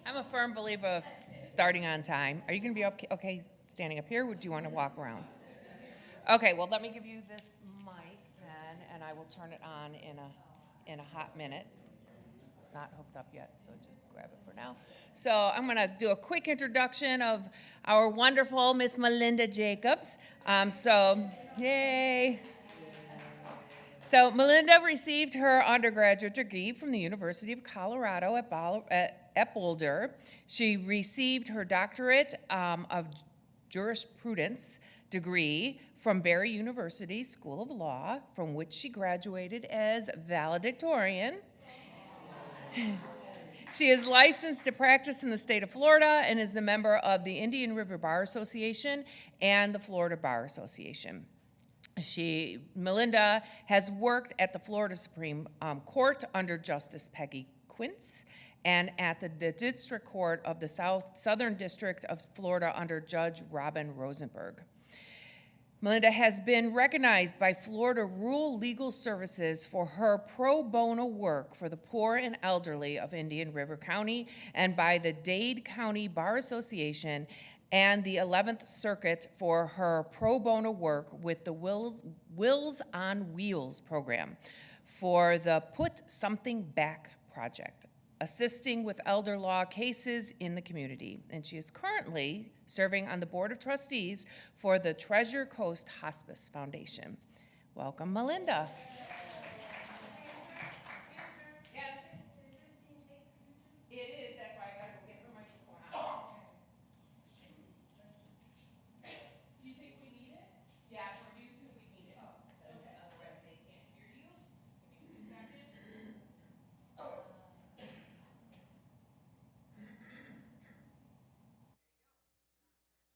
I'm a firm believer of starting on time. Are you going to be okay standing up here, or do you want to walk around? Okay, well, let me give you this mic then, and I will turn it on in a hot minute. It's not hooked up yet, so just grab it for now. So I'm going to do a quick introduction of our wonderful Miss Melinda Jacobs. Yay! So Melinda received her undergraduate degree from the University of Colorado at Boulder. She received her doctorate of jurisprudence degree from Barry University School of Law, from which she graduated as valedictorian. She is licensed to practice in the state of Florida and is the member of the Indian River Bar Association and the Florida Bar Association. Melinda has worked at the Florida Supreme Court under Justice Peggy Quince and at the District Court of the Southern District of Florida under Judge Robin Rosenberg. Melinda has been recognized by Florida Rural Legal Services for her pro bono work for the poor and elderly of Indian River County and by the Dade County Bar Association and the 11th Circuit for her pro bono work with the Wills on Wheels program for the Put Something Back project, assisting with elder law cases in the community. And she is currently serving on the Board of Trustees for the Treasure Coast Hospice Foundation. Welcome, Melinda.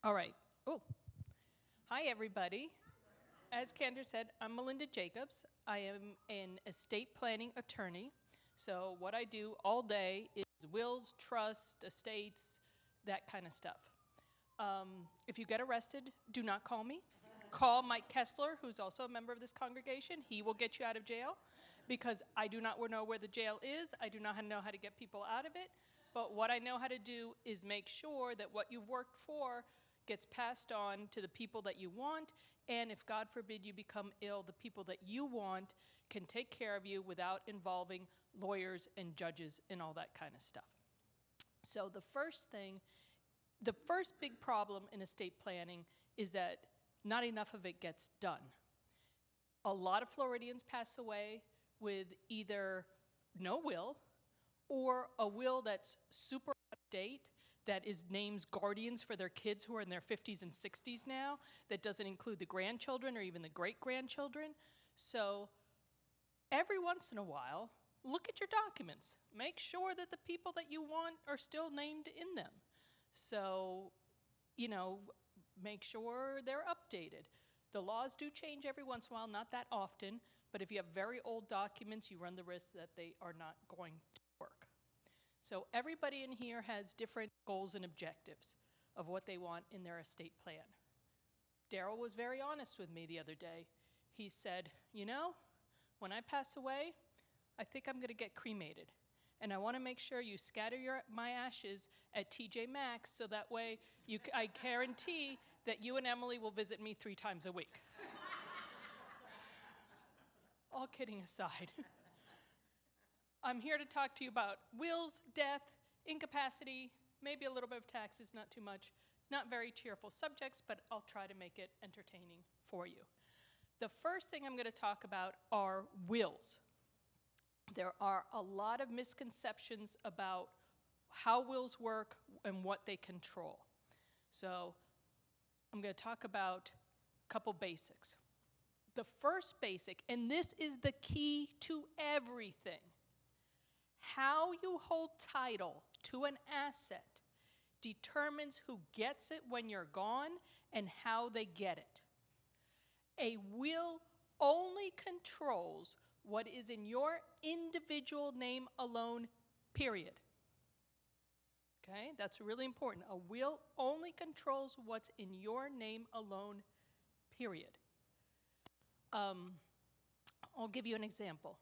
All right. Oh, hi, everybody. As Kendra said, I'm Melinda Jacobs. I am an estate planning attorney. So what I do all day is wills, trusts, estates, that kind of stuff. If you get arrested, do not call me. Call Mike Kessler, who's also a member of this congregation. He will get you out of jail because I do not know where the jail is. I do not know how to get people out of it. But what I know how to do is make sure that what you've worked for gets passed on to the people that you want, and if God forbid you become ill, the people that you want can take care of you without involving lawyers and judges and all that kind of stuff. So the first big problem in estate planning is that not enough of it gets done. A lot of Floridians pass away with either no will or a will that's super out of date, that names guardians for their kids who are in their 50s and 60s now, that doesn't include the grandchildren or even the great-grandchildren. So every once in a while, look at your documents. Make sure that the people that you want are still named in them. So, make sure they're updated. The laws do change every once in a while, not that often, but if you have very old documents, you run the risk that they are not going to work. So everybody in here has different goals and objectives of what they want in their estate plan. Daryl was very honest with me the other day. He said, when I pass away, I think I'm going to get cremated. And I want to make sure you scatter my ashes at TJ Maxx so that way I guarantee that you and Emily will visit me 3 times a week. All kidding aside. I'm here to talk to you about wills, death, incapacity, maybe a little bit of taxes, not too much. Not very cheerful subjects, but I'll try to make it entertaining for you. The first thing I'm going to talk about are wills. There are a lot of misconceptions about how wills work and what they control. So I'm going to talk about a couple basics. The first basic, and this is the key to everything, how you hold title to an asset determines who gets it when you're gone and how they get it. A will only controls what is in your individual name alone, period. Okay, that's really important. A will only controls what's in your name alone, period. I'll give you an example.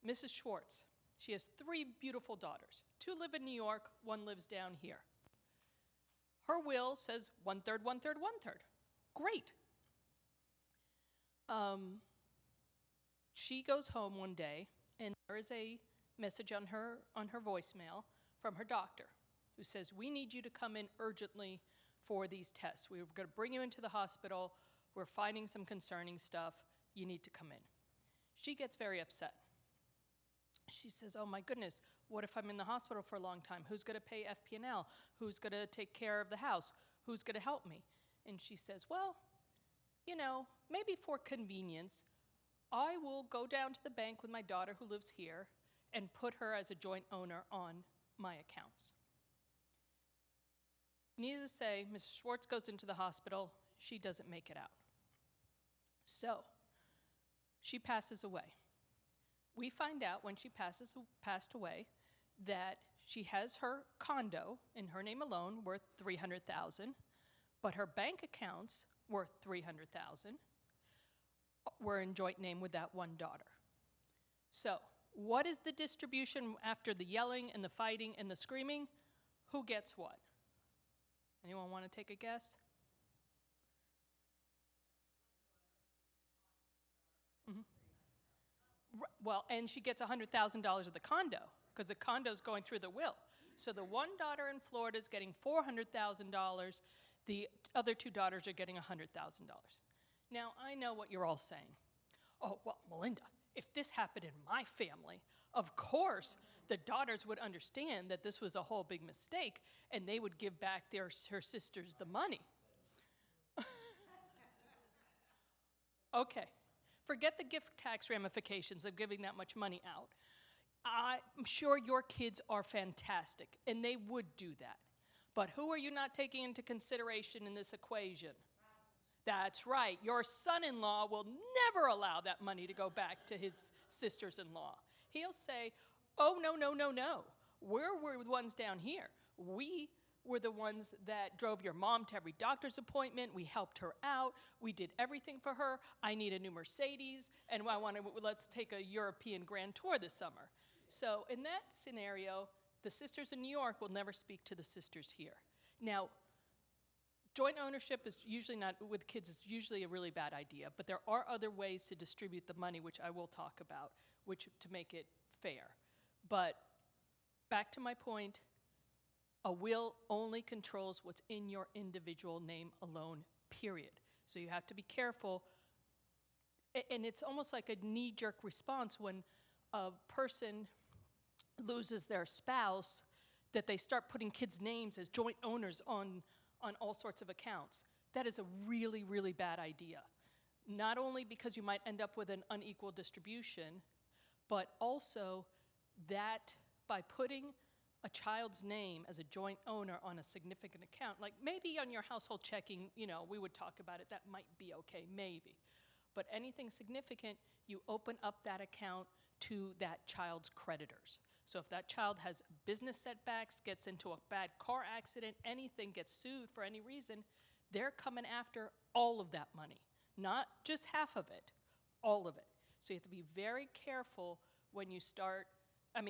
Mrs. Schwartz, She has 3 beautiful daughters. 2 live in New York, 1 lives down here. Her will says 1/3, 1/3, 1/3. Great. She goes home one day, and there is a message on her voicemail from her doctor who says, we need you to come in urgently for these tests. We're going to bring you into the hospital. We're finding some concerning stuff. You need to come in. She gets very upset. She says, oh my goodness, what if I'm in the hospital for a long time? Who's going to pay FP&L? Who's going to take care of the house? Who's going to help me? And she says, well, you know, maybe for convenience, I will go down to the bank with my daughter who lives here and put her as a joint owner on my accounts. Needless to say, Mrs. Schwartz goes into the hospital. She doesn't make it out. So she passes away. We find out when she passed away that she has her condo in her name alone worth $300,000, but her bank accounts worth $300,000 were in joint name with that one daughter. So what is the distribution after the yelling and the fighting and the screaming? Who gets what? Anyone want to take a guess? Well, and she gets $100,000 of the condo because the condo's going through the will. So the one daughter in Florida is getting $400,000. The other 2 daughters are getting $100,000. Now, I know what you're all saying. Oh, well, Melinda, if this happened in my family, of course the daughters would understand that this was a whole big mistake and they would give back her sisters the money. Okay. Forget the gift tax ramifications of giving that much money out. I'm sure your kids are fantastic, and they would do that. But who are you not taking into consideration in this equation? That's right. Your son-in-law will never allow that money to go back to his sisters-in-law. He'll say, oh, no, no, no, no. We're the ones down here. We were the ones that drove your mom to every doctor's appointment. We helped her out. We did everything for her. I need a new Mercedes, and let's take a European grand tour this summer. So in that scenario, the sisters in New York will never speak to the sisters here. Now, joint ownership is usually not, with kids, it's usually a really bad idea, but there are other ways to distribute the money, which I will talk about, to make it fair. But back to my point, a will only controls what's in your individual name alone, period. So you have to be careful. And it's almost like a knee-jerk response when a person loses their spouse that they start putting kids' names as joint owners on all sorts of accounts. That is a really, really bad idea. Not only because you might end up with an unequal distribution, but also that by putting a child's name as a joint owner on a significant account, like maybe on your household checking, we would talk about it, that might be okay, maybe. But anything significant, you open up that account to that child's creditors. So if that child has business setbacks, gets into a bad car accident, anything, gets sued for any reason, they're coming after all of that money, not just half of it, all of it. So you have to be very careful when you start.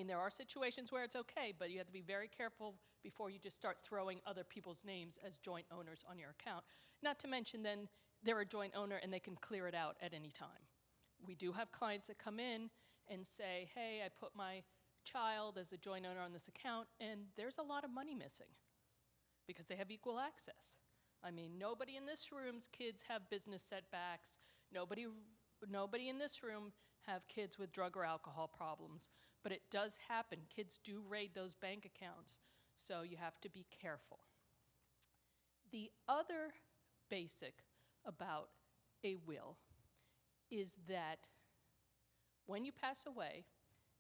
There are situations where it's okay, but you have to be very careful before you just start throwing other people's names as joint owners on your account. Not to mention then they're a joint owner and they can clear it out at any time. We do have clients that come in and say, hey, I put my child as a joint owner on this account, and there's a lot of money missing because they have equal access. Nobody in this room's kids have business setbacks. Nobody in this room have kids with drug or alcohol problems. But it does happen. Kids do raid those bank accounts, so you have to be careful. The other basic about a will is that when you pass away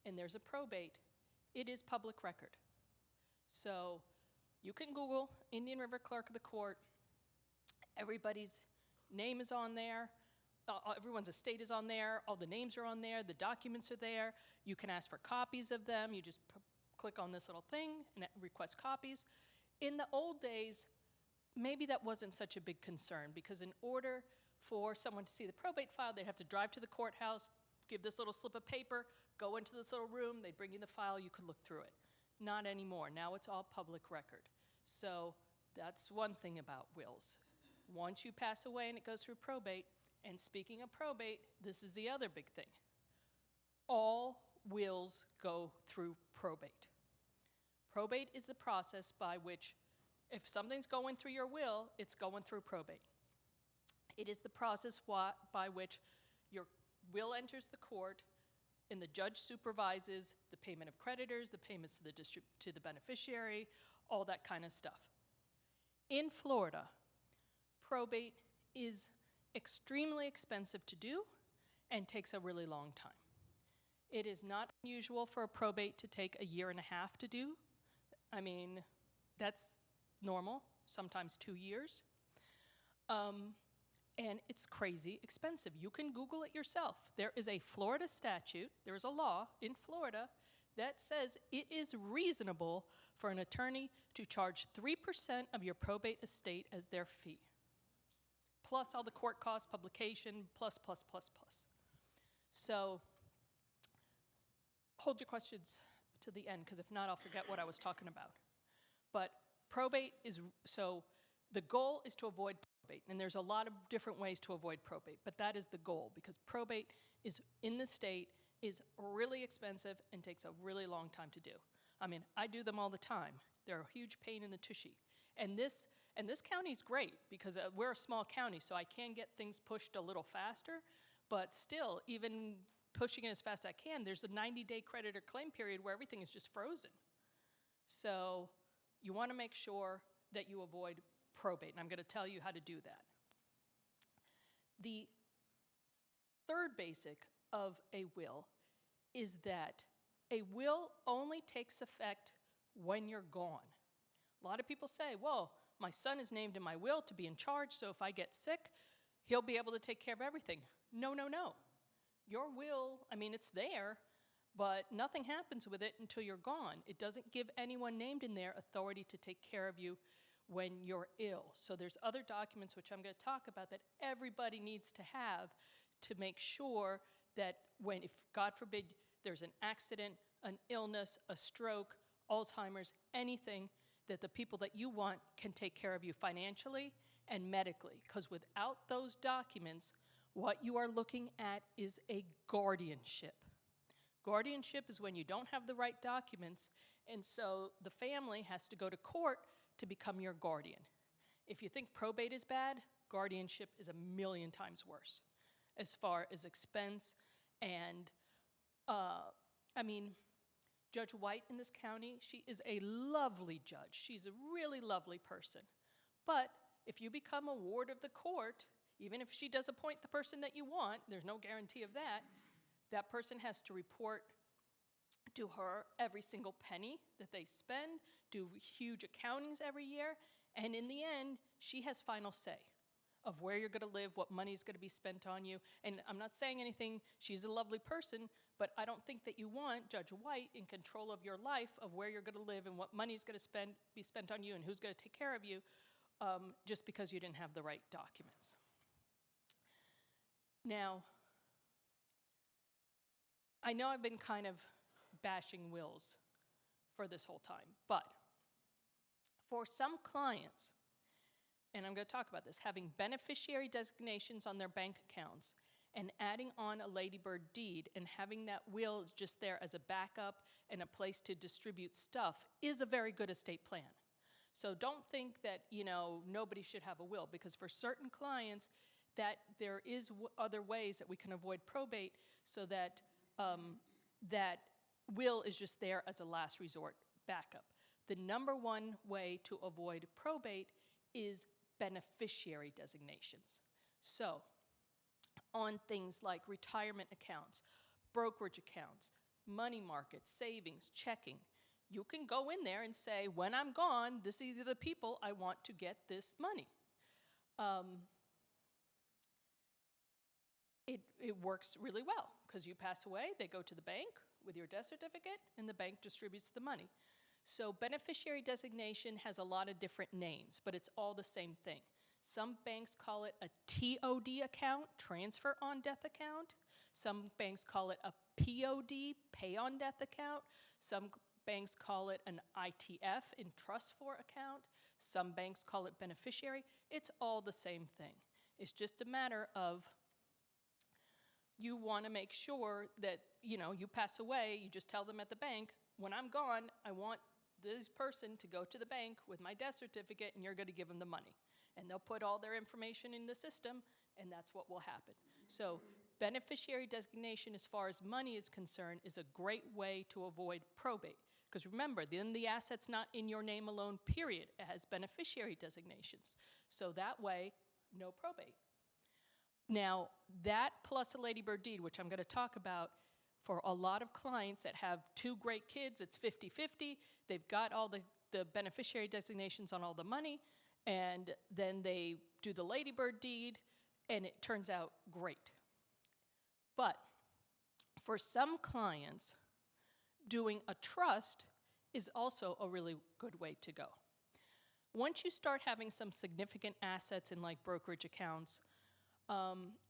and there's a probate, it is public record. So you can Google Indian River Clerk of the Court. Everybody's name is on there. Everyone's estate is on there. All the names are on there. The documents are there. You can ask for copies of them. You just click on this little thing and request copies. In the old days, maybe that wasn't such a big concern because in order for someone to see the probate file, they'd have to drive to the courthouse, give this little slip of paper, go into this little room, they'd bring you the file, you could look through it. Not anymore. Now it's all public record. So that's one thing about wills. Once you pass away and it goes through probate, and speaking of probate, this is the other big thing. All wills go through probate. Probate is the process by which, if something's going through your will, it's going through probate. It is the process by which your will enters the court, and the judge supervises the payment of creditors, the payments to the beneficiary, all that kind of stuff. In Florida, probate is extremely expensive to do and takes a really long time. It is not unusual for a probate to take 1.5 years to do. I mean, that's normal, sometimes 2 years. And it's crazy expensive. You can Google it yourself. There is a Florida statute, there's a law in Florida that says it is reasonable for an attorney to charge 3% of your probate estate as their fee, plus all the court costs, publication, plus. So hold your questions to the end, because if not, I'll forget what I was talking about. But probate is, so the goal is to avoid probate, and there's a lot of different ways to avoid probate, but that is the goal, because probate is, in the state, is really expensive and takes a really long time to do. I mean, I do them all the time. They're a huge pain in the tushy. And this county's great, because we're a small county, so I can get things pushed a little faster, but still, even pushing it as fast as I can, there's a 90-day creditor claim period where everything is just frozen. So you want to make sure that you avoid probate, and I'm going to tell you how to do that. The third basic of a will is that a will only takes effect when you're gone. A lot of people say, well, my son is named in my will to be in charge, so if I get sick, he'll be able to take care of everything. No. Your will, I mean, it's there, but nothing happens with it until you're gone. It doesn't give anyone named in there authority to take care of you when you're ill. So there's other documents, which I'm going to talk about, that everybody needs to have to make sure that when, if God forbid, there's an accident, an illness, a stroke, Alzheimer's, anything, that the people that you want can take care of you financially and medically. Because without those documents, what you are looking at is a guardianship. Guardianship is when you don't have the right documents, and so the family has to go to court to become your guardian. If you think probate is bad, guardianship is 1,000,000 times worse as far as expense. And I mean, Judge White in this county, she is a lovely judge. She's a really lovely person. But if you become a ward of the court, even if she does appoint the person that you want, there's no guarantee of that, that person has to report to her every single penny that they spend, do huge accountings every year, and in the end, she has final say of where you're going to live, what money is going to be spent on you. And I'm not saying anything, she's a lovely person, but I don't think that you want Judge White in control of your life, of where you're going to live and what money is going to be spent on you and who's going to take care of you, just because you didn't have the right documents. Now, I know I've been kind of bashing wills for this whole time, but for some clients, and I'm going to talk about this, having beneficiary designations on their bank accounts and adding on a ladybird deed and having that will just there as a backup and a place to distribute stuff is a very good estate plan. So don't think that, you know, nobody should have a will, because for certain clients that there is other ways that we can avoid probate, so that that will is just there as a last resort backup. The number one way to avoid probate is beneficiary designations. So on things like retirement accounts, brokerage accounts, money markets, savings, checking, you can go in there and say, when I'm gone, this is the people I want to get this money. It works really well, because you pass away, they go to the bank with your death certificate, and the bank distributes the money. So beneficiary designation has a lot of different names, but it's all the same thing. Some banks call it a TOD account, transfer on death account. Some banks call it a POD, pay on death account. Some banks call it an ITF, in trust for account. Some banks call it beneficiary. It's all the same thing. It's just a matter of you want to make sure that, you know, you pass away, you just tell them at the bank, when I'm gone, I want this person to go to the bank with my death certificate, and you're going to give them the money. And they'll put all their information in the system, and that's what will happen. So beneficiary designation, as far as money is concerned, is a great way to avoid probate. Because remember, then the asset's not in your name alone, period. It has beneficiary designations. So that way, no probate. Now, that plus a ladybird deed, which I'm going to talk about, for a lot of clients that have two great kids, it's 50-50. They've got all the beneficiary designations on all the money, and then they do the ladybird deed, and it turns out great. But for some clients, doing a trust is also a really good way to go. Once you start having some significant assets in like brokerage accounts,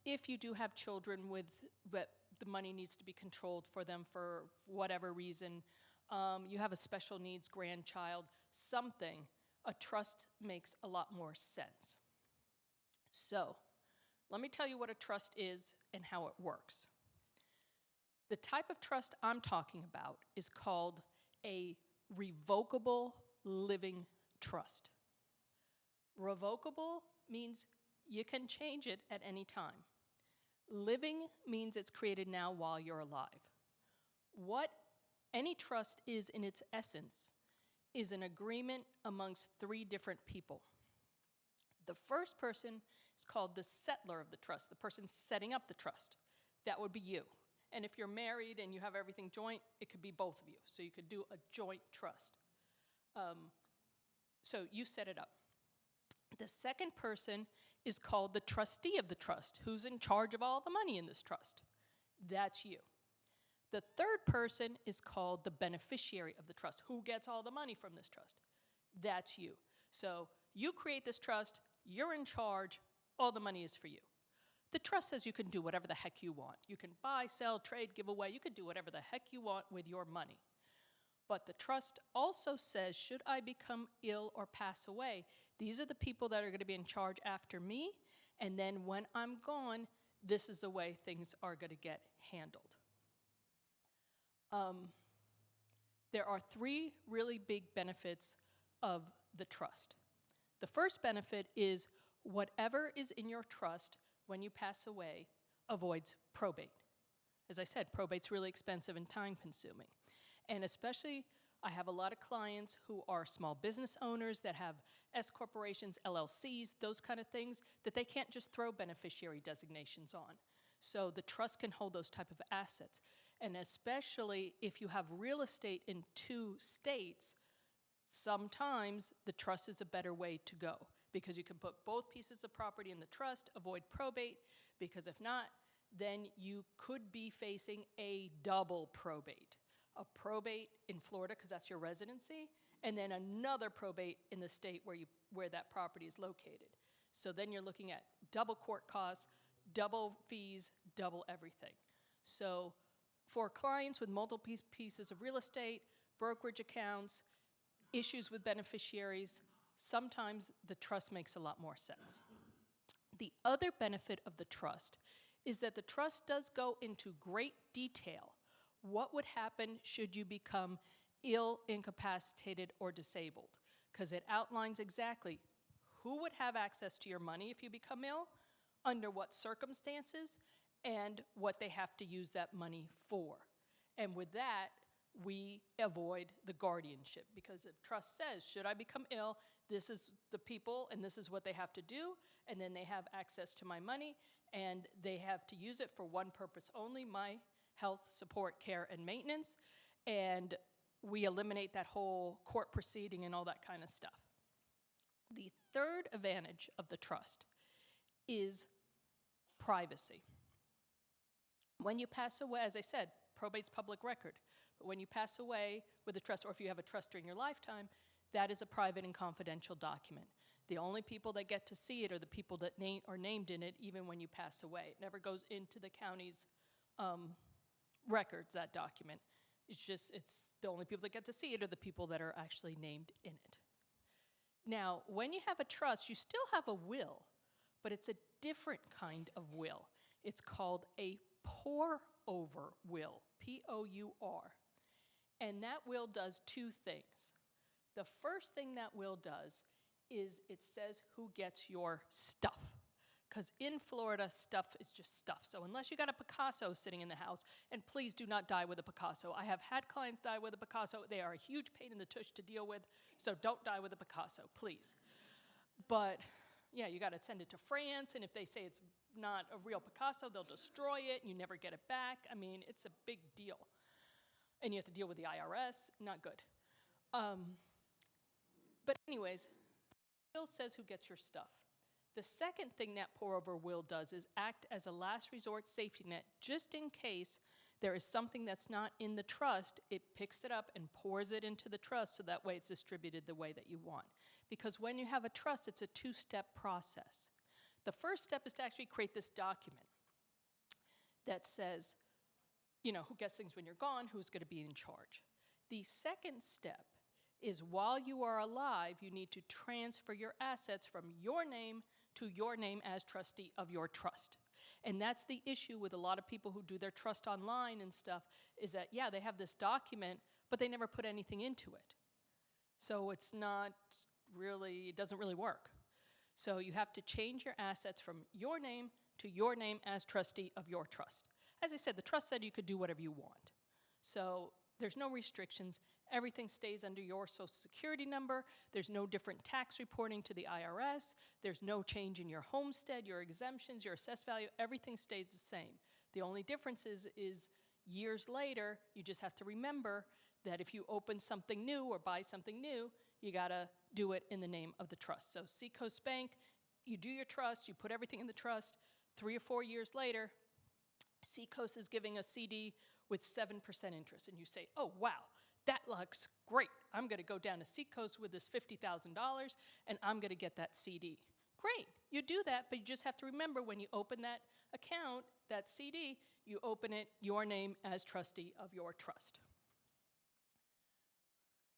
if you do have children but the money needs to be controlled for them for whatever reason, you have a special needs grandchild, something, a trust makes a lot more sense. So, let me tell you what a trust is and how it works. The type of trust I'm talking about is called a revocable living trust. Revocable means you can change it at any time. Living means it's created now while you're alive. What any trust is in its essence is an agreement amongst three different people. The first person is called the settler of the trust, the person setting up the trust. That would be you. And if you're married and you have everything joint, it could be both of you. So you could do a joint trust. So you set it up. The second person is called the trustee of the trust, who's in charge of all the money in this trust. That's you. The third person is called the beneficiary of the trust, who gets all the money from this trust. That's you. So you create this trust, you're in charge, all the money is for you. The trust says you can do whatever the heck you want. You can buy, sell, trade, give away. You can do whatever the heck you want with your money. But the trust also says, should I become ill or pass away, these are the people that are going to be in charge after me, and then when I'm gone, this is the way things are going to get handled. There are three really big benefits of the trust. The first benefit is whatever is in your trust when you pass away avoids probate. As I said, probate's really expensive and time-consuming. And especially, I have a lot of clients who are small business owners that have S corporations, LLCs, those kind of things, that they can't just throw beneficiary designations on. So the trust can hold those type of assets. And especially if you have real estate in 2 states, sometimes the trust is a better way to go, because you can put both pieces of property in the trust, avoid probate, because if not, then you could be facing a double probate. A probate in Florida, because that's your residency, and then another probate in the state where that property is located. So then you're looking at double court costs, double fees, double everything. So for clients with multiple pieces of real estate, brokerage accounts, issues with beneficiaries, sometimes the trust makes a lot more sense. The other benefit of the trust is that the trust does go into great detail. What would happen should you become ill, incapacitated, or disabled? Because it outlines exactly who would have access to your money if you become ill, under what circumstances, and what they have to use that money for. And with that, we avoid the guardianship, because if trust says, should I become ill, this is the people and this is what they have to do, and then they have access to my money, and they have to use it for one purpose only, my health, support, care, and maintenance, and we eliminate that whole court proceeding and all that kind of stuff. The third advantage of the trust is privacy. When you pass away, as I said, probate's public record, but when you pass away with a trust, or if you have a trust during your lifetime, that is a private and confidential document. The only people that get to see it are the people that are named in it, even when you pass away. It never goes into the county's records, that document. It's the only people that get to see it are the people that are actually named in it. Now, when you have a trust, you still have a will, but it's a different kind of will. It's called a pour-over will, P-O-U-R. And that will does two things. The first thing that will does is it says who gets your stuff. Because in Florida, stuff is just stuff. So unless you got a Picasso sitting in the house, and please do not die with a Picasso. I have had clients die with a Picasso. They are a huge pain in the tush to deal with, so don't die with a Picasso, please. But yeah, you got to send it to France, and if they say it's not a real Picasso, they'll destroy it, and you never get it back. I mean, it's a big deal. And you have to deal with the IRS, not good. But anyways, will says who gets your stuff. The second thing that pour-over will does is act as a last resort safety net, just in case there is something that's not in the trust. It picks it up and pours it into the trust, so that way it's distributed the way that you want. Because when you have a trust, it's a two-step process. The first step is to actually create this document that says, you know, who gets things when you're gone, who's going to be in charge. The second step is while you are alive, you need to transfer your assets from your name to your name as trustee of your trust. And that's the issue with a lot of people who do their trust online and stuff, is that, yeah, they have this document, but they never put anything into it. So it's not really, it doesn't really work. So you have to change your assets from your name to your name as trustee of your trust. As I said, the trust said you could do whatever you want. So there's no restrictions. Everything stays under your Social Security number. There's no different tax reporting to the IRS. There's no change in your homestead, your exemptions, your assessed value. Everything stays the same. The only difference is years later, you just have to remember that if you open something new or buy something new, you got to do it in the name of the trust. So Seacoast Bank, you do your trust, you put everything in the trust. 3 or 4 years later, Seacoast is giving a CD with 7% interest, and you say, oh, wow, that looks great. I'm going to go down to Seacoast with this $50,000, and I'm going to get that CD. Great, you do that, but you just have to remember when you open that account, that CD, you open it your name as trustee of your trust.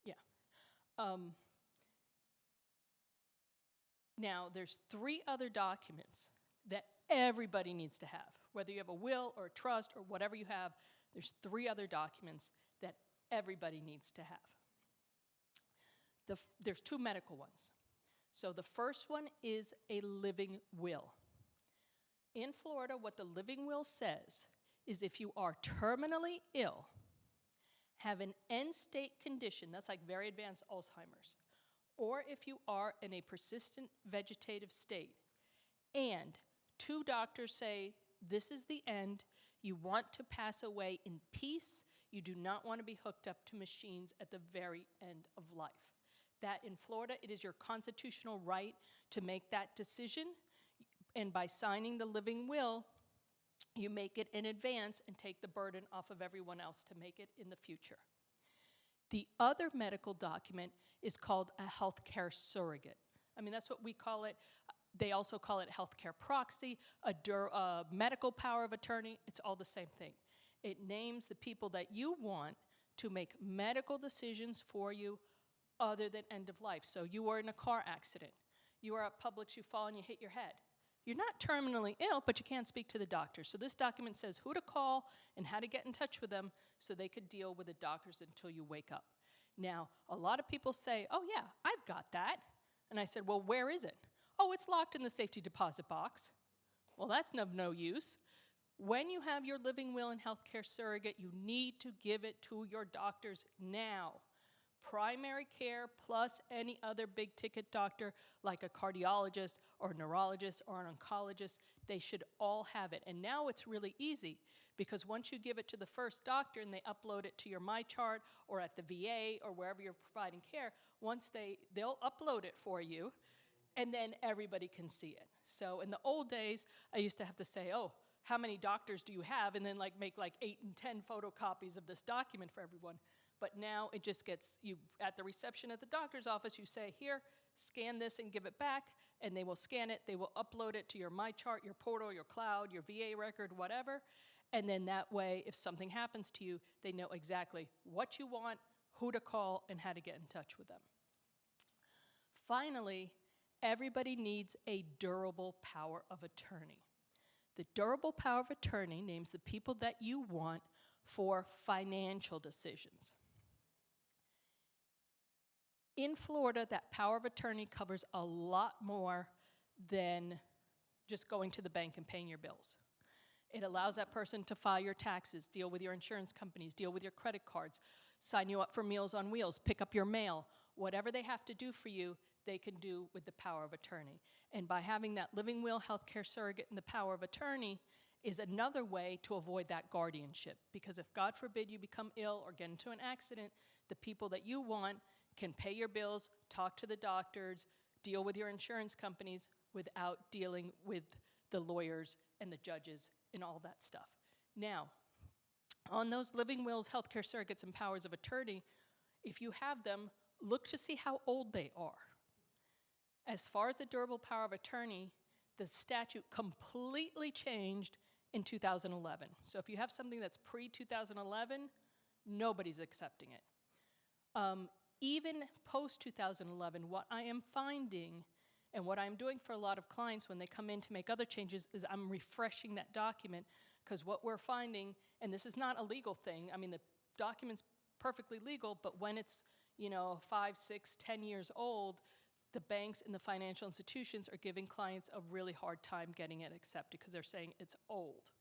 Yeah. Now, there's 3 other documents that everybody needs to have. Whether you have a will or a trust or whatever you have, there's 3 other documents that everybody needs to have. There's 2 medical ones. So the first one is a living will. In Florida, what the living will says is if you are terminally ill, have an end-state condition, that's like very advanced Alzheimer's, or if you are in a persistent vegetative state, and 2 doctors say, this is the end, you want to pass away in peace, you do not want to be hooked up to machines at the very end of life. That in Florida, it is your constitutional right to make that decision, and by signing the living will, you make it in advance and take the burden off of everyone else to make it in the future. The other medical document is called a healthcare surrogate. I mean, that's what we call it. They also call it healthcare proxy, a medical power of attorney. It's all the same thing. It names the people that you want to make medical decisions for you other than end of life. So you are in a car accident. You are at Publix, you fall and you hit your head. You're not terminally ill, but you can't speak to the doctor. So this document says who to call and how to get in touch with them so they could deal with the doctors until you wake up. Now, a lot of people say, oh yeah, I've got that. And I said, well, where is it? Oh, it's locked in the safety deposit box. Well, that's of no use. When you have your living will and healthcare surrogate, you need to give it to your doctors now. Primary care plus any other big ticket doctor like a cardiologist or a neurologist or an oncologist, they should all have it. And now it's really easy because once you give it to the first doctor and they upload it to your MyChart or at the VA or wherever you're providing care, once they'll upload it for you and then everybody can see it. So in the old days, I used to have to say, oh, how many doctors do you have? And then make 8 and 10 photocopies of this document for everyone. But now it just gets, you at the reception at the doctor's office, you say, here, scan this and give it back, and they will scan it, they will upload it to your MyChart, your portal, your cloud, your VA record, whatever, And then that way, if something happens to you, they know exactly what you want, who to call, and how to get in touch with them. Finally, everybody needs a durable power of attorney. The durable power of attorney names the people that you want for financial decisions. In Florida, that power of attorney covers a lot more than just going to the bank and paying your bills. It allows that person to file your taxes, deal with your insurance companies, deal with your credit cards, sign you up for Meals on Wheels, pick up your mail. Whatever they have to do for you, they can do with the power of attorney. And by having that living will, healthcare surrogate, and the power of attorney is another way to avoid that guardianship. Because if, God forbid, you become ill or get into an accident, the people that you want can pay your bills, talk to the doctors, deal with your insurance companies without dealing with the lawyers and the judges and all that stuff. Now, on those living wills, healthcare surrogates, and powers of attorney, if you have them, look to see how old they are. As far as the durable power of attorney, the statute completely changed in 2011. So if you have something that's pre-2011, nobody's accepting it. Even post-2011, what I am finding and what I'm doing for a lot of clients when they come in to make other changes is I'm refreshing that document, because what we're finding, and this is not a legal thing, I mean, the document's perfectly legal, but when it's, 5, 6, 10 years old, the banks and the financial institutions are giving clients a really hard time getting it accepted because they're saying it's old,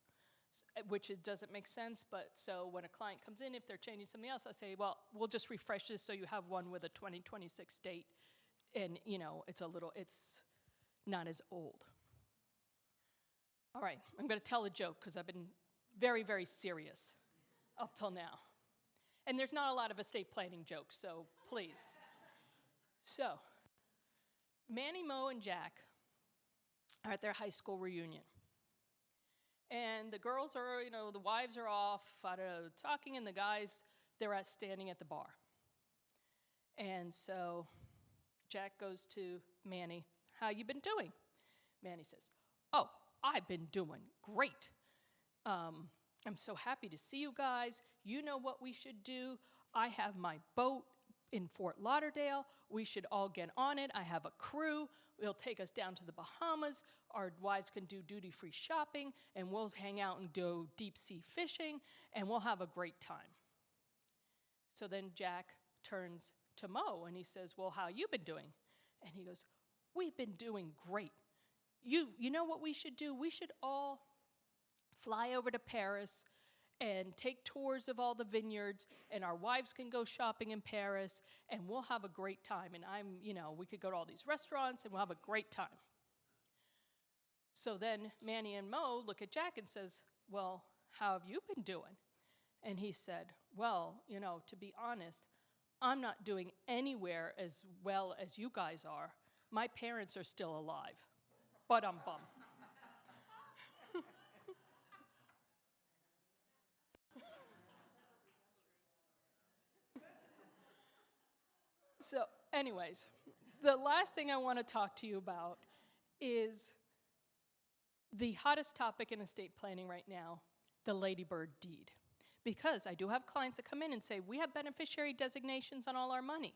which it doesn't make sense. But so when a client comes in, if they're changing something else, I say, well, we'll just refresh this so you have one with a 2026 date, and it's not as old. All right, I'm going to tell a joke because I've been very, very serious up till now. And there's not a lot of estate planning jokes, so please. So, Manny, Mo, and Jack are at their high school reunion. And the girls are, the wives are off, talking, and the guys, they're standing at the bar. And so Jack goes to Manny, how you been doing? Manny says, oh, I've been doing great. I'm so happy to see you guys. You know what we should do. I have my boat in Fort Lauderdale. We should all get on it. I have a crew. It'll take us down to the Bahamas. Our wives can do duty-free shopping, and we'll hang out and do deep-sea fishing, and we'll have a great time. So then Jack turns to Mo, and he says, well, how you been doing? And he goes, we've been doing great. You know what we should do? We should all fly over to Paris and take tours of all the vineyards, and our wives can go shopping in Paris, and we'll have a great time. And we could go to all these restaurants, and we'll have a great time. So then Manny and Mo look at Jack and says, well, how have you been doing? And he said, well, to be honest, I'm not doing anywhere as well as you guys are. My parents are still alive, but I'm bummed. So anyways, the last thing I want to talk to you about is the hottest topic in estate planning right now, the Ladybird deed. Because I do have clients that come in and say, we have beneficiary designations on all our money.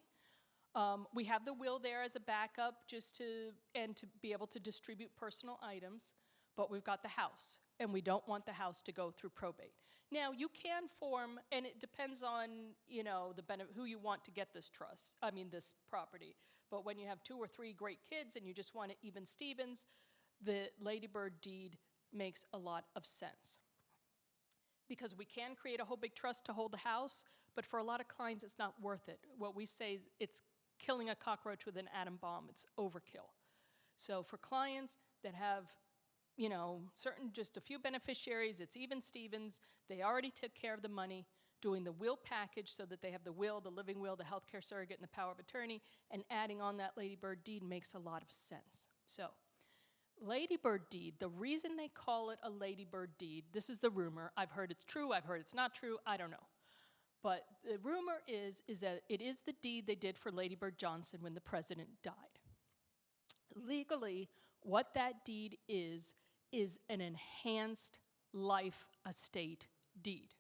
We have the will there as a backup to be able to distribute personal items, but we've got the house, and we don't want the house to go through probate. Now, you can form, and it depends on, who you want to get this property. But when you have 2 or 3 great kids and you just want it even Stevens, the Ladybird deed makes a lot of sense. Because we can create a whole big trust to hold the house, but for a lot of clients, it's not worth it. What we say is it's killing a cockroach with an atom bomb. It's overkill. So for clients that have just a few beneficiaries, it's even Stevens, they already took care of the money, doing the will package so that they have the will, the living will, the healthcare surrogate, and the power of attorney, and adding on that Ladybird deed makes a lot of sense. So, Ladybird deed, the reason they call it a Ladybird deed, this is the rumor. I've heard it's true, I've heard it's not true, I don't know. But the rumor is that it is the deed they did for Lady Bird Johnson when the president died. Legally, what that deed is an enhanced life estate deed.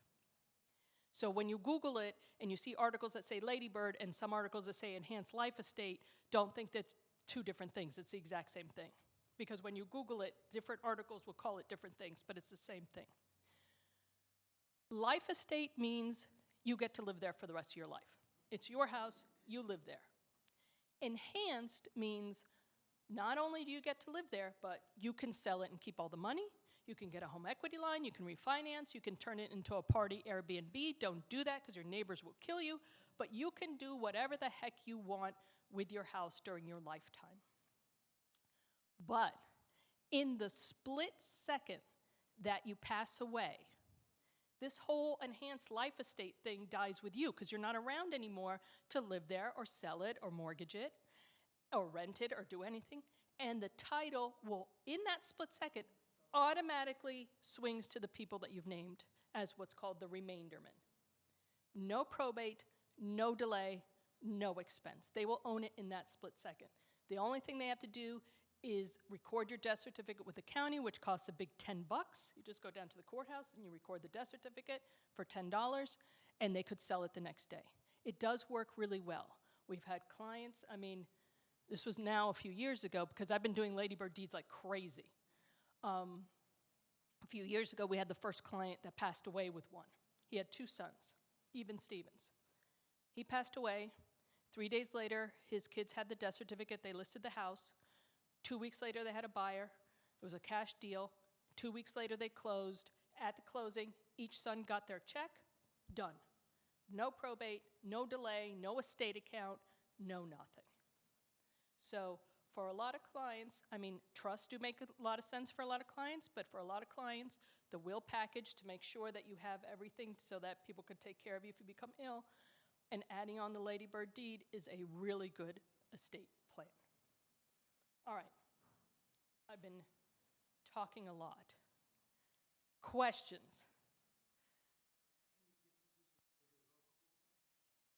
So when you Google it and you see articles that say ladybird and some articles that say enhanced life estate, don't think that's two different things. It's the exact same thing. Because when you Google it, different articles will call it different things, but it's the same thing. Life estate means you get to live there for the rest of your life. It's your house, you live there. Enhanced means not only do you get to live there, but you can sell it and keep all the money. You can get a home equity line, you can refinance, you can turn it into a party Airbnb. Don't do that because your neighbors will kill you, but you can do whatever the heck you want with your house during your lifetime. But in the split second that you pass away, this whole enhanced life estate thing dies with you because you're not around anymore to live there or sell it or mortgage it or rent it or do anything. And the title will, in that split second, automatically swings to the people that you've named as what's called the remainderman. No probate, no delay, no expense. They will own it in that split second. The only thing they have to do is record your death certificate with the county, which costs a big $10. You just go down to the courthouse and you record the death certificate for $10, and they could sell it the next day. It does work really well. We've had clients, I mean, this was now a few years ago because I've been doing ladybird deeds like crazy. A few years ago, we had the first client that passed away with one. He had 2 sons, Even Stevens. He passed away. 3 days later, his kids had the death certificate. They listed the house. 2 weeks later, they had a buyer. It was a cash deal. 2 weeks later, they closed. At the closing, each son got their check. Done. No probate, no delay, no estate account, no nothing. So for a lot of clients, I mean, trusts do make a lot of sense for a lot of clients, but for a lot of clients, the will package to make sure that you have everything so that people could take care of you if you become ill, and adding on the ladybird deed is a really good estate plan. All right, I've been talking a lot. Questions?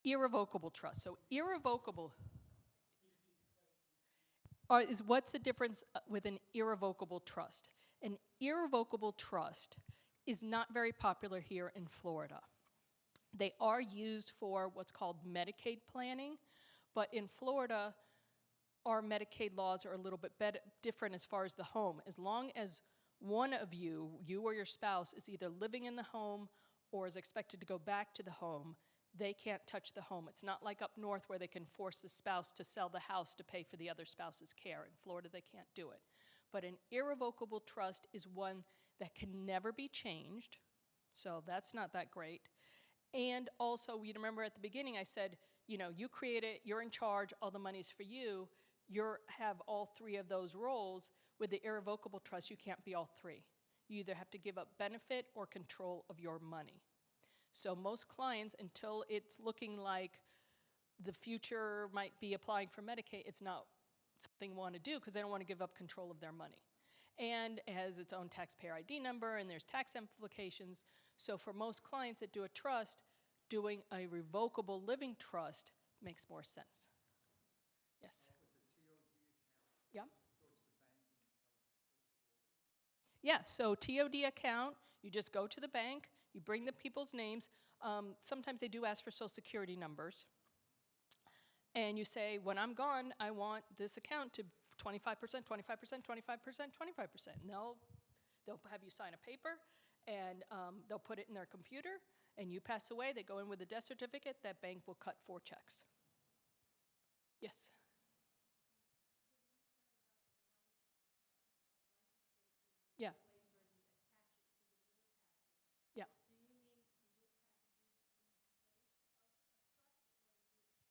Irrevocable trust. So irrevocable is what's the difference with an irrevocable trust? An irrevocable trust is not very popular here in Florida. They are used for what's called Medicaid planning, but in Florida, our Medicaid laws are a little bit different as far as the home. As long as one of you or your spouse, is either living in the home or is expected to go back to the home, they can't touch the home. It's not like up north where they can force the spouse to sell the house to pay for the other spouse's care. In Florida, they can't do it. But an irrevocable trust is one that can never be changed, so that's not that great. And also, you remember at the beginning I said, you know, you create it, you're in charge, all the money's for you. You have all 3 of those roles. With the irrevocable trust, you can't be all 3. You either have to give up benefit or control of your money. So most clients, until it's looking like the future might be applying for Medicaid, it's not something they want to do because they don't want to give up control of their money. And it has its own taxpayer ID number, and there's tax implications. So for most clients that do a trust, doing a revocable living trust makes more sense. Yes? Yeah? Yeah, so TOD account, you just go to the bank, you bring the people's names. Sometimes they do ask for social security numbers. And you say, when I'm gone, I want this account to 25%, 25%, 25%, 25%. And they'll have you sign a paper, and they'll put it in their computer, and you pass away, they go in with a death certificate, that bank will cut 4 checks. Yes? Yeah. Yeah.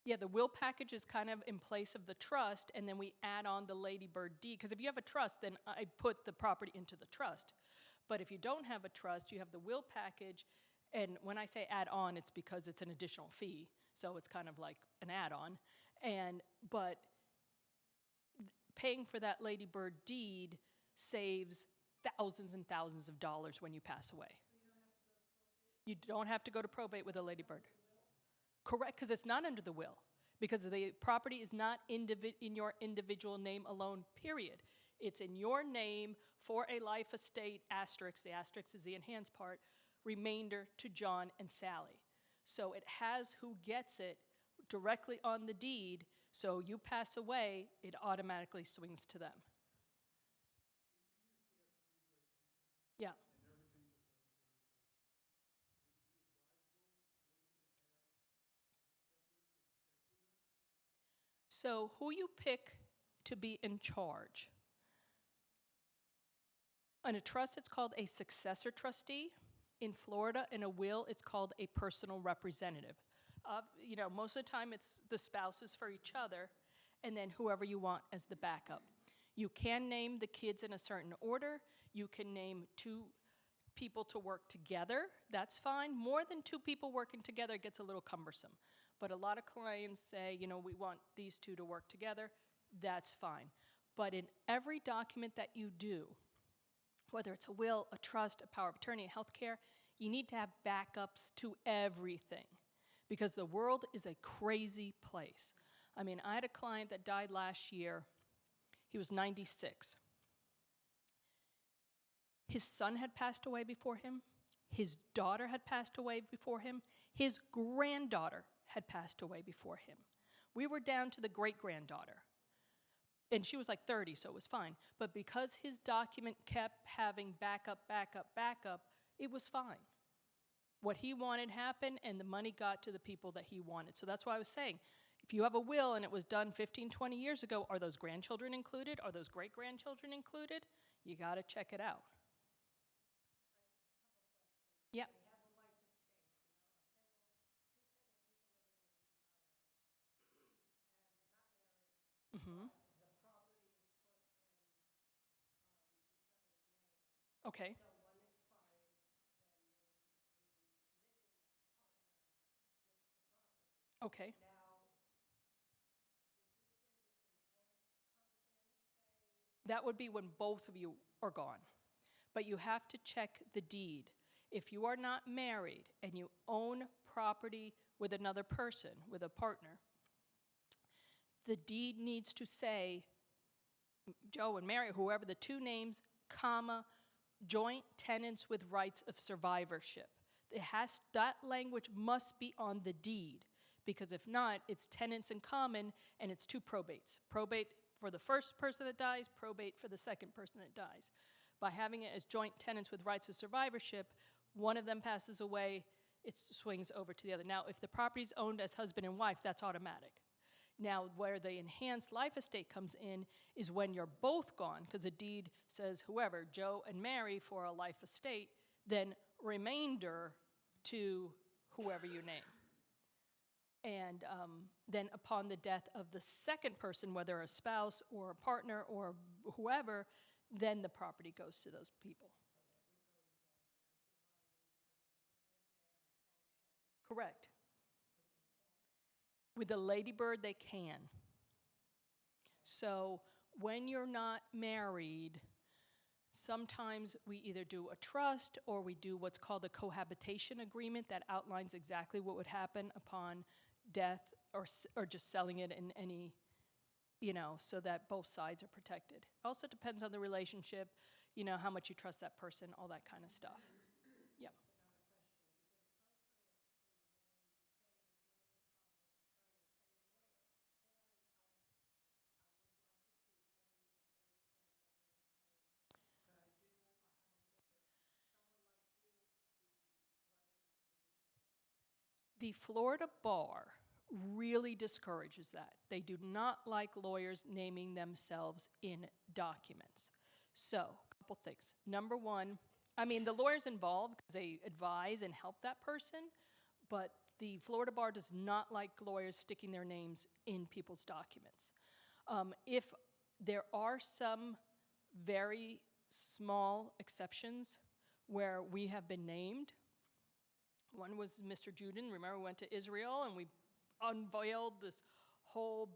Yeah, the will package is kind of in place of the trust, and then we add on the ladybird deed. Because if you have a trust, then I put the property into the trust. But if you don't have a trust, you have the will package, and when I say add on, it's because it's an additional fee, so it's kind of like an add-on. But paying for that ladybird deed saves thousands and thousands of dollars when you pass away. You don't have to go to probate with a ladybird. Correct, because it's not under the will, because the property is not in your individual name alone, period. It's in your name for a life estate, asterisk, the asterisk is the enhanced part, remainder to John and Sally. So it has who gets it directly on the deed, so you pass away, it automatically swings to them. Yeah. So who you pick to be in charge. In a trust, it's called a successor trustee. In Florida, in a will, it's called a personal representative. Most of the time, it's the spouses for each other, and then whoever you want as the backup. You can name the kids in a certain order. You can name 2 people to work together. That's fine. More than 2 people working together gets a little cumbersome. But a lot of clients say, we want these 2 to work together. That's fine. But in every document that you do, whether it's a will, a trust, a power of attorney, a healthcare, you need to have backups to everything because the world is a crazy place. I mean, I had a client that died last year. He was 96. His son had passed away before him. His daughter had passed away before him. His granddaughter had passed away before him. We were down to the great-granddaughter. And she was like 30, so it was fine. But because his document kept having backup, it was fine. What he wanted happened, and the money got to the people that he wanted. So that's why I was saying, if you have a will and it was done 15, 20 years ago, are those grandchildren included? Are those great-grandchildren included? You got to check it out. Yeah. Mm-hmm. Okay. Okay. That would be when both of you are gone. But you have to check the deed. If you are not married and you own property with another person, with a partner, the deed needs to say Joe and Mary, whoever the 2 names, comma, joint tenants with rights of survivorship. That language must be on the deed, because if not, it's tenants in common and it's 2 probates. Probate for the first person that dies, probate for the second person that dies. By having it as joint tenants with rights of survivorship, one of them passes away, it swings over to the other. Now, if the property is owned as husband and wife, that's automatic. Now, where the enhanced life estate comes in is when you're both gone, because the deed says whoever, Joe and Mary for a life estate, then remainder to whoever you name. And then upon the death of the second person, whether a spouse or a partner or whoever, then the property goes to those people. Correct. With the ladybird, they can. So when you're not married, sometimes we either do a trust or we do what's called a cohabitation agreement that outlines exactly what would happen upon death or just selling it in any, so that both sides are protected. Also depends on the relationship, how much you trust that person, all that kind of stuff. Yep. The Florida bar really discourages that. They do not like lawyers naming themselves in documents. So, a couple things. Number one, the lawyer's involved because they advise and help that person, but the Florida bar does not like lawyers sticking their names in people's documents. If there are some very small exceptions where we have been named, one was Mr. Juden. Remember, we went to Israel and we unveiled this whole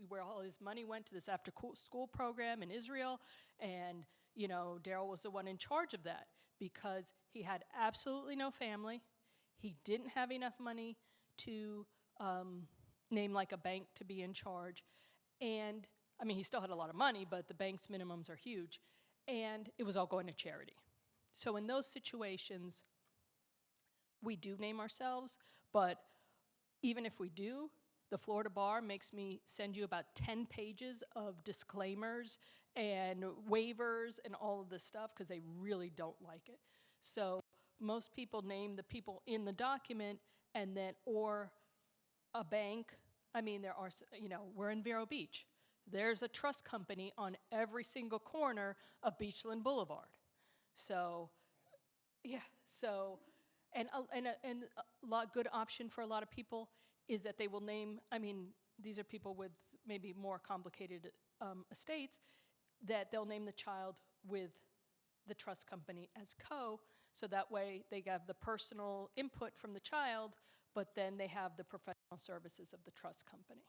where all his money went to this after-school program in Israel. And, Daryl was the one in charge of that because he had absolutely no family. He didn't have enough money to name like a bank to be in charge. And I mean, he still had a lot of money, but the bank's minimums are huge. And it was all going to charity. So in those situations, we do name ourselves, but even if we do, the Florida Bar makes me send you about 10 pages of disclaimers and waivers and all of this stuff because they really don't like it. So most people name the people in the document and then, or a bank. I mean, there are, we're in Vero Beach. There's a trust company on every single corner of Beachland Boulevard. So, yeah, so, and a good option for a lot of people is that they will name, I mean, these are people with maybe more complicated estates, that they'll name the child with the trust company as co, so that way they have the personal input from the child, but then they have the professional services of the trust company.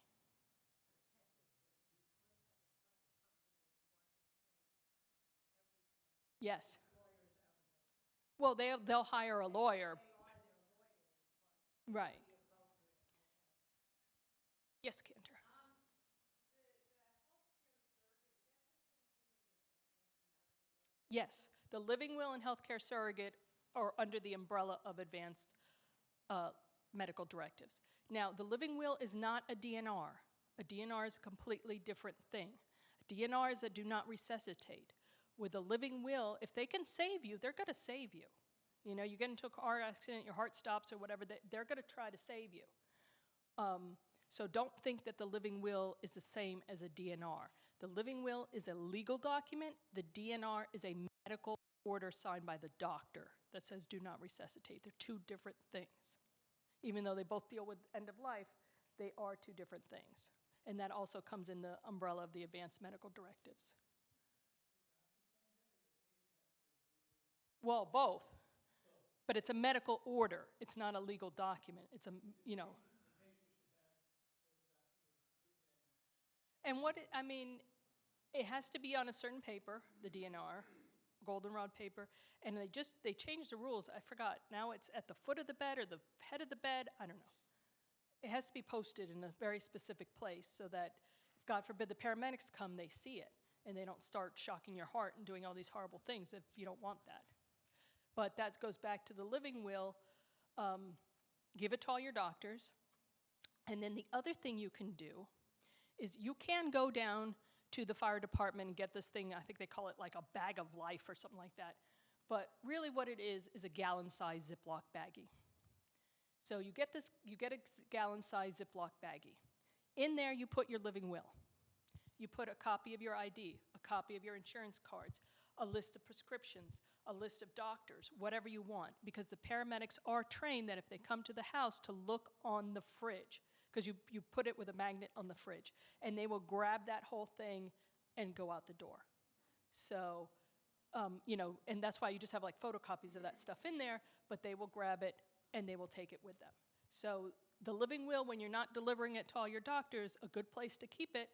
Yes. Well, they'll hire a lawyer. Right. Yes, Cantor. Yes, the living will and healthcare surrogate are under the umbrella of advanced medical directives. Now, the living will is not a DNR. A DNR is a completely different thing. A DNR is a do not resuscitate. With a living will, if they can save you, they're going to save you. You know, you get into a car accident, your heart stops or whatever, they're going to try to save you. So don't think that the living will is the same as a DNR. The living will is a legal document. The DNR is a medical order signed by the doctor that says do not resuscitate. They're two different things. Even though they both deal with end of life, they are two different things. And that also comes in the umbrella of the advanced medical directives. Well, both. But it's a medical order. It's not a legal document. It's a, And it has to be on a certain paper, the DNR, goldenrod paper, and they changed the rules. I forgot. Now it's at the foot of the bed or the head of the bed. I don't know. It has to be posted in a very specific place so that if, God forbid, the paramedics come, they see it, and they don't start shocking your heart and doing all these horrible things if you don't want that. But that goes back to the living will. Give it to all your doctors. And then the other thing you can do is you can go down to the fire department and get this thing, I think they call it like a bag of life or something like that. But really what it is a gallon-sized Ziploc baggie. So you get a gallon-sized Ziploc baggie. In there you put your living will. You put a copy of your ID, a copy of your insurance cards, a list of prescriptions, a list of doctors, whatever you want, because the paramedics are trained that if they come to the house to look on the fridge, because you put it with a magnet on the fridge, and they will grab that whole thing and go out the door. So, and that's why you just have like photocopies of that stuff in there, but they will grab it and they will take it with them. So the living will, when you're not delivering it to all your doctors, a good place to keep it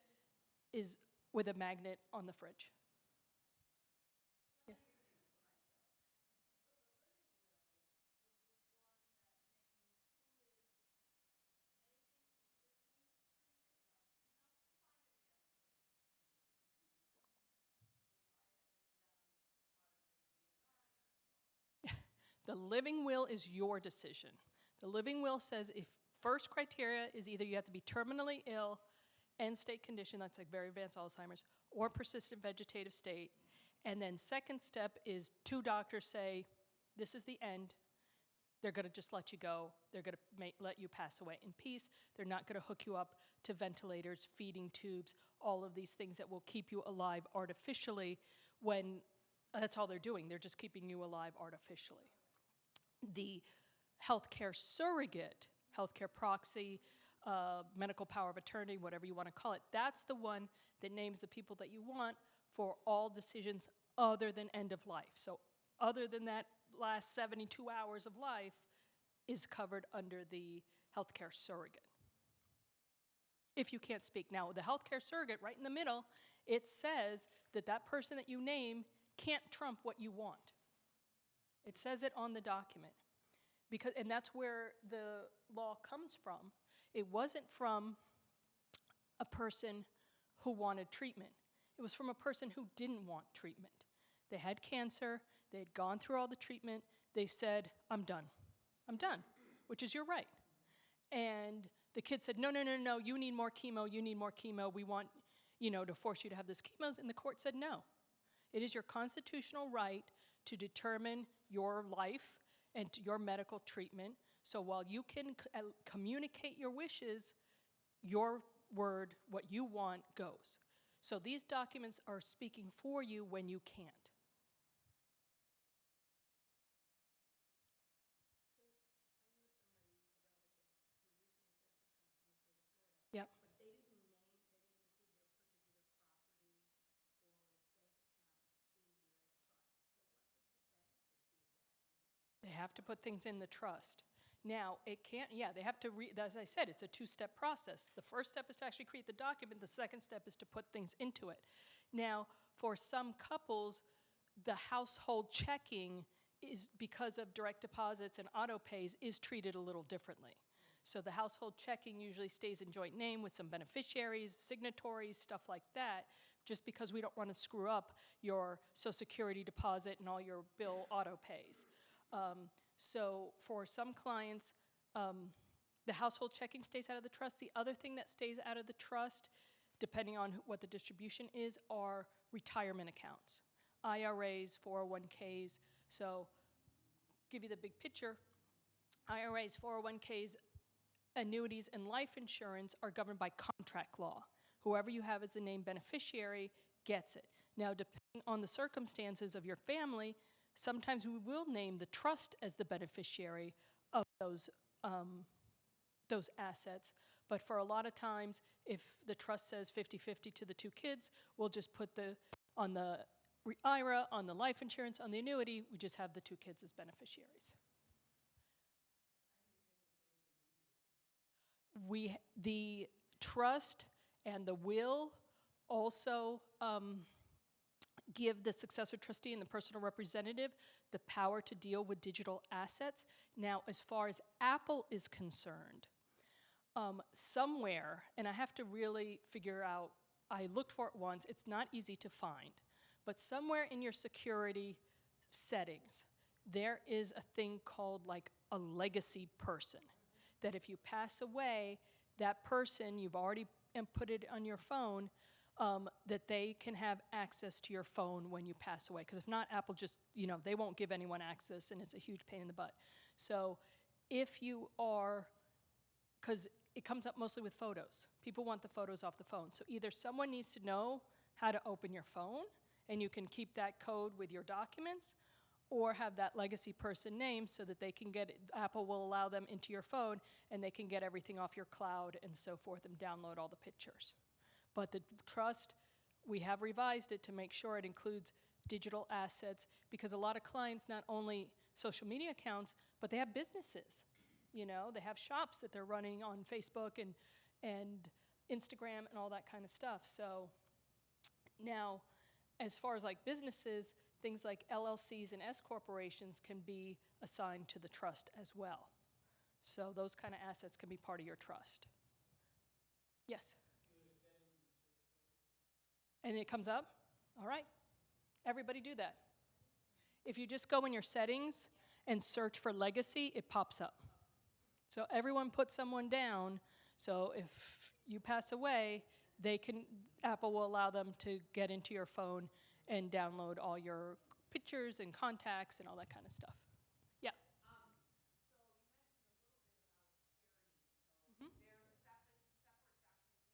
is with a magnet on the fridge. Yeah. The living will is your decision. The living will says if first criteria is either you have to be terminally ill, end-stage condition, that's like very advanced Alzheimer's, or persistent vegetative state. And then second step is two doctors say, this is the end. They're going to just let you go. They're going to let you pass away in peace. They're not going to hook you up to ventilators, feeding tubes, all of these things that will keep you alive artificially when that's all they're doing. They're just keeping you alive artificially. The healthcare surrogate, healthcare proxy, medical power of attorney, whatever you want to call it, that's the one that names the people that you want for all decisions other than end of life. So other than that last 72 hours of life is covered under the healthcare surrogate. If you can't speak. Now, the healthcare surrogate, right in the middle, it says that that person that you name can't trump what you want. It says it on the document. And that's where the law comes from. It wasn't from a person who wanted treatment. It was from a person who didn't want treatment. They had cancer, they had gone through all the treatment, they said, I'm done, which is your right. And the kid said, no, you need more chemo, we want, to force you to have this chemo, and the court said no. It is your constitutional right to determine your life and your medical treatment, so while you can communicate your wishes, your word, what you want, goes. So these documents are speaking for you when you can't. Yep. But they didn't include their particular property or bank accounts in the trust. So what would the benefit be of that? They have to put things in the trust. Now, it can't, they have to, as I said, it's a two-step process. The first step is to actually create the document. The second step is to put things into it. Now, for some couples, the household checking is, because of direct deposits and auto pays, is treated a little differently. So the household checking usually stays in joint name with some beneficiaries, signatories, stuff like that, just because we don't want to screw up your Social Security deposit and all your bill auto pays. So for some clients, the household checking stays out of the trust. The other thing that stays out of the trust, depending on what the distribution is, are retirement accounts, IRAs, 401ks. So give you the big picture, IRAs, 401ks, annuities, and life insurance are governed by contract law. Whoever you have as the named beneficiary gets it. Now, depending on the circumstances of your family, sometimes we will name the trust as the beneficiary of those assets, but for a lot of times, if the trust says 50-50 to the two kids, we'll just put on the IRA, on the life insurance, on the annuity, we just have the two kids as beneficiaries. The trust and the will also give the successor trustee and the personal representative the power to deal with digital assets. Now, as far as Apple is concerned, somewhere, and I have to really figure out, I looked for it once, it's not easy to find, but somewhere in your security settings, there is a thing called like a legacy person, that if you pass away, that person, you've already put it on your phone, that they can have access to your phone when you pass away. Because if not, Apple just, they won't give anyone access, and it's a huge pain in the butt. So if you are, because it comes up mostly with photos. People want the photos off the phone. So either someone needs to know how to open your phone, and you can keep that code with your documents, or have that legacy person name so that they can get it, Apple will allow them into your phone, and they can get everything off your cloud and so forth and download all the pictures. But the trust, we have revised it to make sure it includes digital assets, because a lot of clients, not only social media accounts, but they have businesses. They have shops that they're running on Facebook and Instagram and all that kind of stuff. So now, as far as like businesses, things like LLCs and S corporations can be assigned to the trust as well. So those kind of assets can be part of your trust. Yes? And it comes up? All right. Everybody do that. If you just go in your settings and search for legacy, it pops up. So everyone put someone down, so if you pass away, Apple will allow them to get into your phone and download all your pictures and contacts and all that kind of stuff. Yeah? So you mentioned a little bit about charity. So is there separate documentation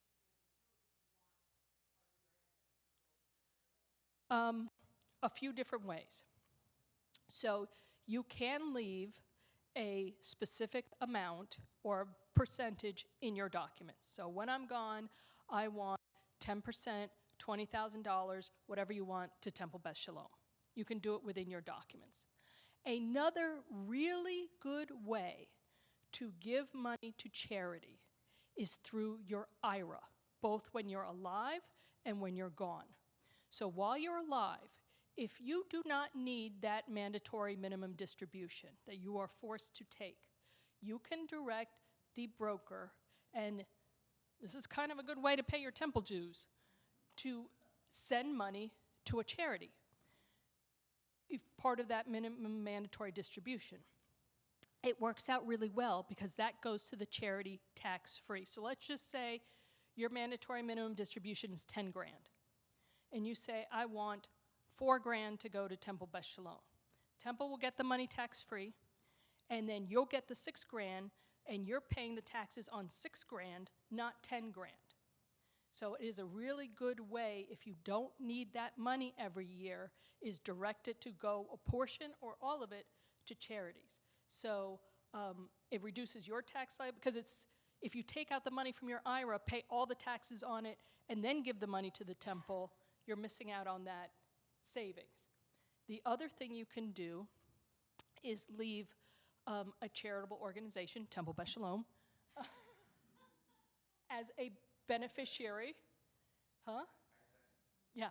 you have to do if you want part of your assets to go to charity? A few different ways. So you can leave a specific amount or percentage in your documents. So when I'm gone, I want 10%, $20,000, whatever you want, to Temple Beth Shalom. You can do it within your documents. Another really good way to give money to charity is through your IRA, both when you're alive and when you're gone. So while you're alive, if you do not need that mandatory minimum distribution that you are forced to take, you can direct the broker, and this is kind of a good way to pay your temple dues. to send money to a charity, if part of that minimum mandatory distribution. It works out really well because that goes to the charity tax-free. So let's just say your mandatory minimum distribution is 10 grand. And you say, I want 4 grand to go to Temple Beth Shalom. Temple will get the money tax-free, and then you'll get the 6 grand, and you're paying the taxes on 6 grand, not 10 grand. So it is a really good way, if you don't need that money every year, is direct it to go a portion or all of it to charities. So it reduces your tax liability, because it's, if you take out the money from your IRA, pay all the taxes on it, and then give the money to the temple, you're missing out on that savings. The other thing you can do is leave a charitable organization, Temple Beth Shalom, as a beneficiary. Huh? Yeah.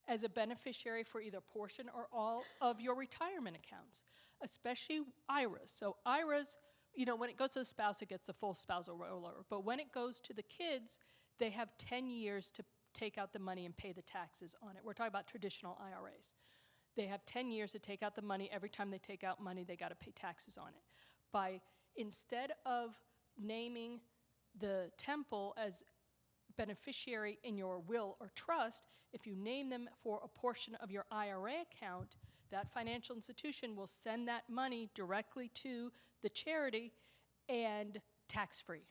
As a beneficiary for either portion or all of your retirement accounts, especially IRAs. So IRAs, you know, when it goes to the spouse, it gets the full spousal rollover. But when it goes to the kids, they have 10 years to take out the money and pay the taxes on it. We're talking about traditional IRAs. They have 10 years to take out the money. Every time they take out money, they got to pay taxes on it. By, instead of naming the temple as beneficiary in your will or trust, if you name them for a portion of your IRA account, that financial institution will send that money directly to the charity and tax-free.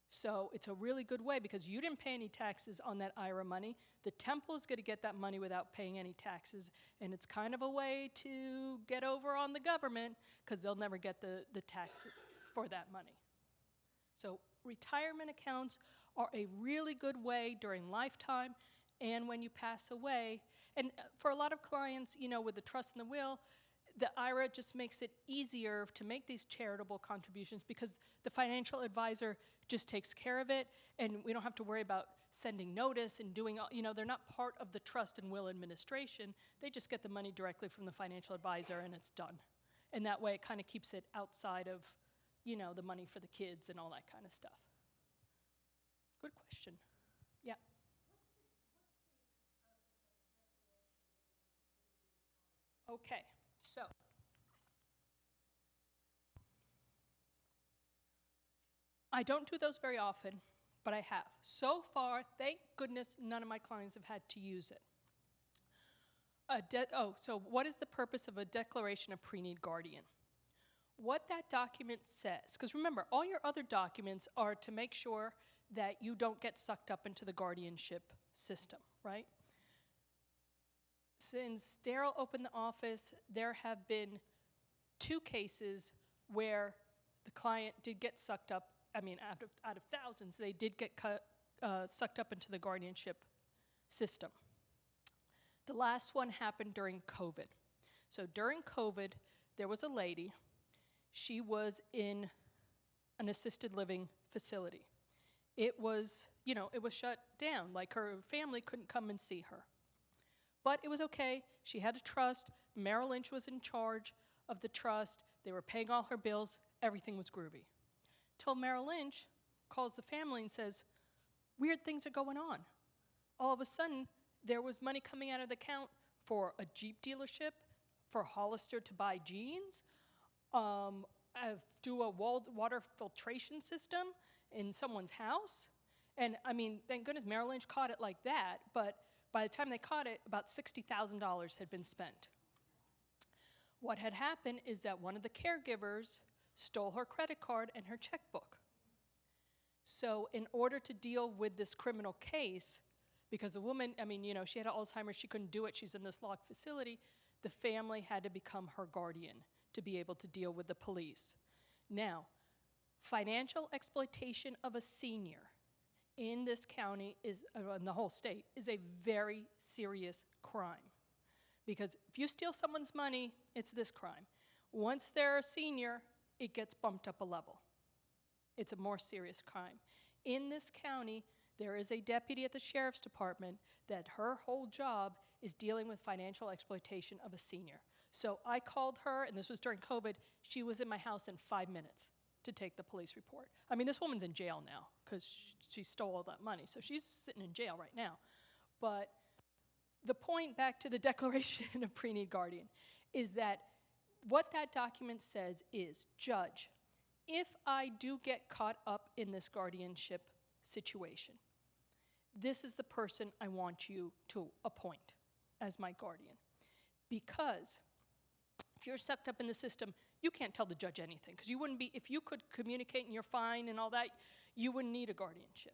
So it's a really good way, because you didn't pay any taxes on that IRA money. The temple is going to get that money without paying any taxes, and it's kind of a way to get over on the government, because they'll never get the tax for that money. So retirement accounts are a really good way during lifetime and when you pass away. And for a lot of clients, you know, with the trust and the will, the IRA just makes it easier to make these charitable contributions, because the financial advisor just takes care of it, and we don't have to worry about sending notice and doing, you know, they're not part of the trust and will administration. They just get the money directly from the financial advisor, and it's done. And that way it kind of keeps it outside of, you know, the money for the kids and all that kind of stuff. Good question. Yeah. Okay, so I don't do those very often, but I have. So far, thank goodness, none of my clients have had to use it. So what is the purpose of a declaration of pre-need guardian? What that document says, because remember, all your other documents are to make sure that you don't get sucked up into the guardianship system, right? Since Daryl opened the office, there have been 2 cases where the client did get sucked up. I mean, out of thousands, they did get sucked up into the guardianship system. The last one happened during COVID. So during COVID, there was a lady. She was in an assisted living facility. It was, you know, it was shut down. Like, her family couldn't come and see her. But it was okay. She had a trust. Merrill Lynch was in charge of the trust. They were paying all her bills. Everything was groovy. Till Merrill Lynch calls the family and says, weird things are going on. All of a sudden, there was money coming out of the account for a Jeep dealership, for Hollister to buy jeans, do a water filtration system in someone's house. And I mean, thank goodness Merrill Lynch caught it like that, but by the time they caught it, about $60,000 had been spent. What had happened is that one of the caregivers stole her credit card and her checkbook. So in order to deal with this criminal case, because the woman, I mean, you know, she had Alzheimer's, she couldn't do it, she's in this locked facility, the family had to become her guardian to be able to deal with the police. Now, financial exploitation of a senior in this county is, in the whole state, is a very serious crime. Because if you steal someone's money, it's this crime. Once they're a senior, it gets bumped up a level. It's a more serious crime. In this county, there is a deputy at the sheriff's department that her whole job is dealing with financial exploitation of a senior. So I called her, and this was during COVID. She was in my house in 5 minutes to take the police report. I mean, this woman's in jail now because she stole all that money. So she's sitting in jail right now. But the point, back to the Declaration of Preneed Guardian, is that what that document says is, judge, if I do get caught up in this guardianship situation, this is the person I want you to appoint as my guardian. Because if you're sucked up in the system, you can't tell the judge anything, because you wouldn't be, if you could communicate and you're fine and all that, you wouldn't need a guardianship.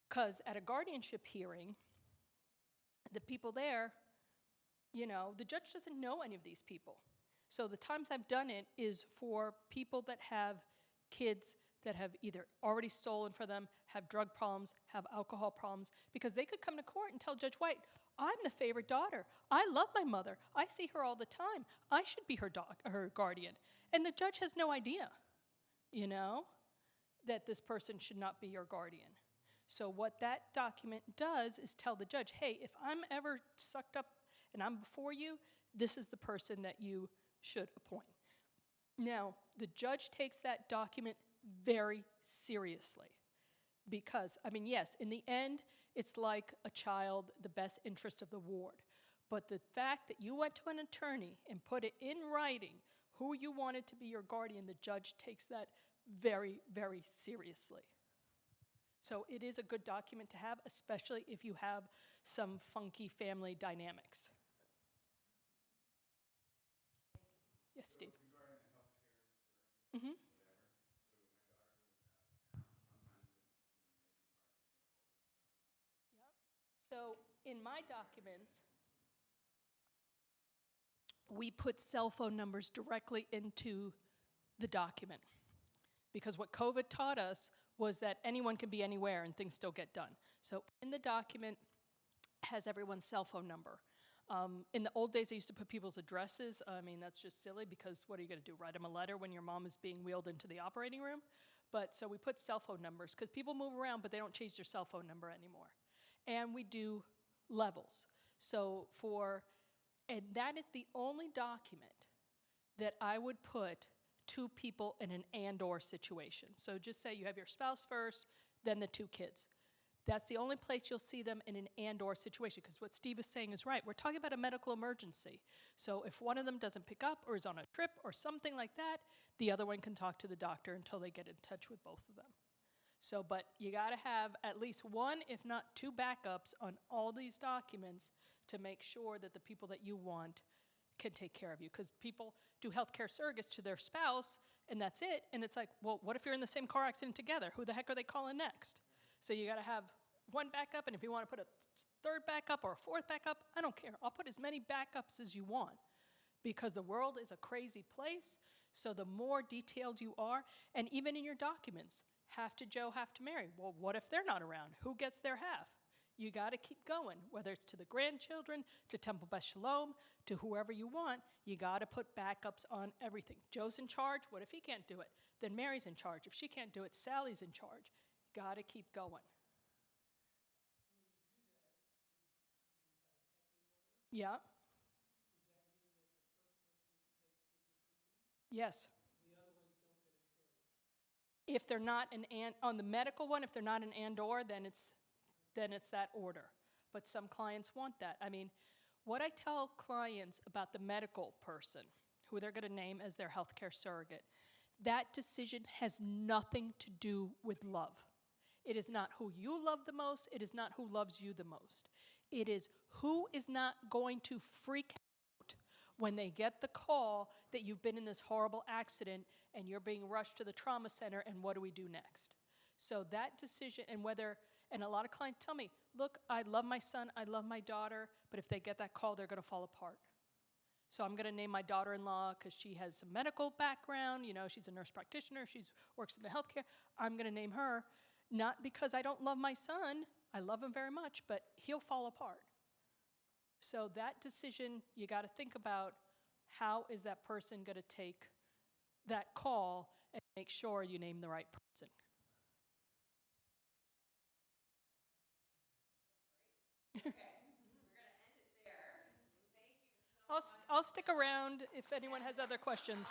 Because at a guardianship hearing, the people there, you know, the judge doesn't know any of these people. So the times I've done it is for people that have kids that have either already stolen for them, have drug problems, have alcohol problems, because they could come to court and tell Judge White, I'm the favorite daughter. I love my mother. I see her all the time. I should be her guardian. And the judge has no idea, you know, that this person should not be your guardian. So what that document does is tell the judge, hey, if I'm ever sucked up and I'm before you, this is the person that you should appoint. Now, the judge takes that document very seriously because, I mean, yes, in the end, it's like a child, the best interest of the ward. But the fact that you went to an attorney and put it in writing who you wanted to be your guardian, the judge takes that very, very seriously. So it is a good document to have, especially if you have some funky family dynamics. Yes, Steve. Regarding the healthcare, Mm-hmm. whatever. So my daughter does that. Sometimes it's maybe hard to get a hold of stuff. So in my documents, we put cell phone numbers directly into the document. Because what COVID taught us was that anyone can be anywhere and things still get done. So in the document has everyone's cell phone number. In the old days, I used to put people's addresses. I mean, that's just silly because what are you going to do, write them a letter when your mom is being wheeled into the operating room? But so we put cell phone numbers because people move around, but they don't change their cell phone number anymore. And we do levels. So and that is the only document that I would put two people in an and/or situation. So just say you have your spouse first, then the two kids. That's the only place you'll see them in an and/or situation, because what Steve is saying is right. We're talking about a medical emergency. So if one of them doesn't pick up or is on a trip or something like that, the other one can talk to the doctor until they get in touch with both of them. So, but you gotta have at least one, if not two backups on all these documents to make sure that the people that you want can take care of you. Because people do healthcare surrogates to their spouse, and that's it. And it's like, well, what if you're in the same car accident together? Who the heck are they calling next? So you gotta have one backup, and if you wanna put a third backup or a fourth backup, I don't care. I'll put as many backups as you want, because the world is a crazy place. So the more detailed you are, and even in your documents, have to Joe, have to Mary. Well, what if they're not around? Who gets their half? You got to keep going, whether it's to the grandchildren, to Temple Beth Shalom, to whoever you want. You got to put backups on everything. Joe's in charge. What if he can't do it? Then Mary's in charge. If she can't do it, Sally's in charge. You got to keep going. Yeah. Yes. If they're not on the medical one, if they're not an and/or, then it's that order. But some clients want that. I mean, what I tell clients about the medical person, who they're going to name as their healthcare surrogate, that decision has nothing to do with love. It is not who you love the most. It is not who loves you the most. It is who is not going to freak out when they get the call that you've been in this horrible accident and you're being rushed to the trauma center, and what do we do next? So that decision, and a lot of clients tell me, look, I love my son, I love my daughter, but if they get that call, they're going to fall apart. So I'm going to name my daughter-in-law because she has some medical background. You know, she's a nurse practitioner. She works in the healthcare. I'm going to name her, not because I don't love my son. I love him very much, but he'll fall apart. So that decision, you got to think about, how is that person going to take that call and make sure you name the right person. Okay, we're gonna end it there. Thank you so much. I'll stick around if anyone has other questions.